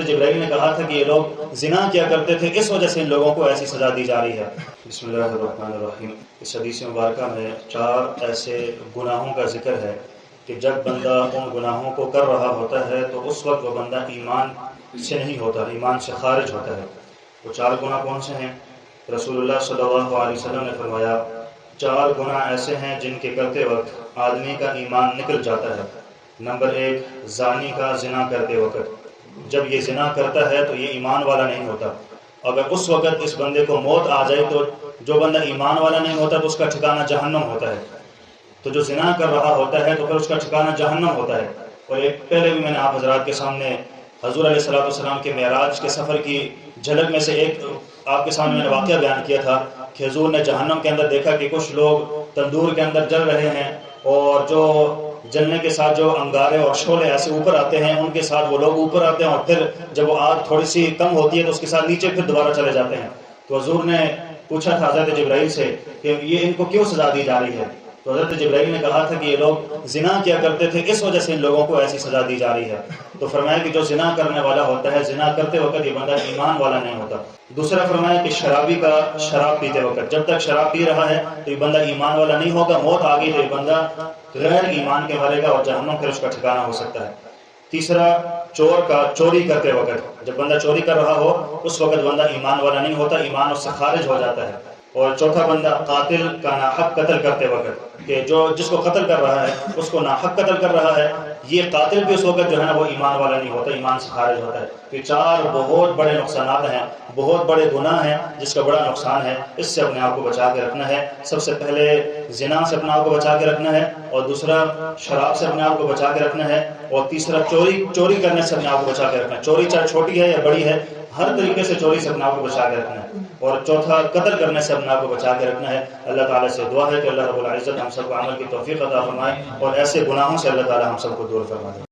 جبرائیل نے کہا تھا کہ یہ لوگ زنا کیا کرتے تھے، اس وجہ سے ان لوگوں کو ایسی سزا دی جا رہی ہے۔ بسم اللہ الرحمن الرحیم۔ اس حدیث مبارکہ میں 4 ایسے گناہوں کا ذکر ہے کہ جب بندہ ان گناہوں کو کر رہا ہوتا ہے تو اس وقت وہ بندہ ایمان سے نہیں ہوتا، ایمان سے خارج ہوتا ہے۔ وہ 4 گناہ کون سے ہیں؟ رسول اللہ صلی اللہ علیہ وسلم نے فرمایا 4 گناہ ایسے ہیں جن کے کرتے وقت آدمی کا ایمان نکل جاتا ہے۔ نمبر 1، زانی کا زنا کرتے وقت جب یہ زنا کرتا ہے تو یہ ایمان والا نہیں ہوتا۔ اگر اس وقت اس بندے کو موت آ جائے تو جو بندہ ایمان والا نہیں ہوتا تو اس کا ٹھکانہ جہنم ہوتا ہے۔ تو جو زنا کر رہا ہوتا ہے تو پھر اس کا ٹھکانہ جہنم ہوتا ہے۔ اور ایک پہلے بھی میں نے آپ حضرات کے سامنے حضور علیہ الصلوۃ والسلام کے معراج کے سفر کی جھلک میں سے ایک آپ کے سامنے میں نے واقعہ بیان کیا تھا کہ حضور نے جہنم کے اندر دیکھا کہ کچھ لوگ تندور کے اندر جل رہے ہیں، اور جو جلنے کے ساتھ جو انگارے اور شعلے ایسے اوپر آتے ہیں ان کے ساتھ وہ لوگ اوپر آتے ہیں، اور پھر جب وہ آگ تھوڑی سی کم ہوتی ہے تو اس کے ساتھ نیچے پھر دوبارہ چلے جاتے ہیں۔ تو حضور نے پوچھا تھا حضرت جبرائیل سے کہ یہ ان کو کیوں سزا دی جا رہی ہے؟ تو حضرت جبرائیل نے کہا تھا کہ یہ لوگ زنا کیا کرتے تھے، اس وجہ سے ان لوگوں کو ایسی سزا دی جا رہی ہے۔ تو فرمایا کہ جو زنا کرنے والا ہوتا ہے، زنا کرتے وقت یہ بندہ ایمان والا نہیں ہوتا۔ دوسرا فرمایا کہ شرابی کا شراب پیتے وقت جب تک شراب پی رہا ہے تو یہ بندہ ایمان والا نہیں ہوگا، موت آ گئی تو یہ بندہ غیر ایمان کے مرے گا اور جہنم پھر اس کا ٹھکانہ ہو سکتا ہے۔ تیسرا چور کا چوری کرتے وقت جب بندہ چوری کر رہا ہو اس وقت بندہ ایمان والا نہیں ہوتا، ایمان اس سے خارج ہو جاتا ہے۔ اور چوتھا بندہ قاتل کا ناحق قتل کرتے وقت کہ جو جس کو قتل کر رہا ہے اس کو ناحق قتل کر رہا ہے، یہ قاتل بھی اس وقت جو ہے نا وہ ایمان والا نہیں ہوتا، ایمان سے خارج ہوتا ہے۔ یہ 4 بہت بڑے نقصانات ہیں، بہت بڑے گناہ ہیں جس کا بڑا نقصان ہے۔ اس سے اپنے آپ کو بچا کے رکھنا ہے۔ سب سے پہلے زنا سے اپنے آپ کو بچا کے رکھنا ہے، اور دوسرا شراب سے اپنے آپ کو بچا کے رکھنا ہے، اور تیسرا چوری کرنے سے اپنے آپ کو بچا کے رکھنا ہے۔ چوری چاہے چھوٹی ہے یا بڑی ہے، ہر طریقے سے چوری سے اپنے آپ کو بچا کے رکھنا ہے۔ اور چوتھا قتل کرنے سے اپنے آپ کو بچا کے رکھنا ہے۔ اللہ تعالیٰ سے دعا ہے کہ اللہ رب العزت ہم سب کو عمل کی توفیق عطا فرمائے اور ایسے گناہوں سے اللہ تعالیٰ ہم سب کو دور فرما دے۔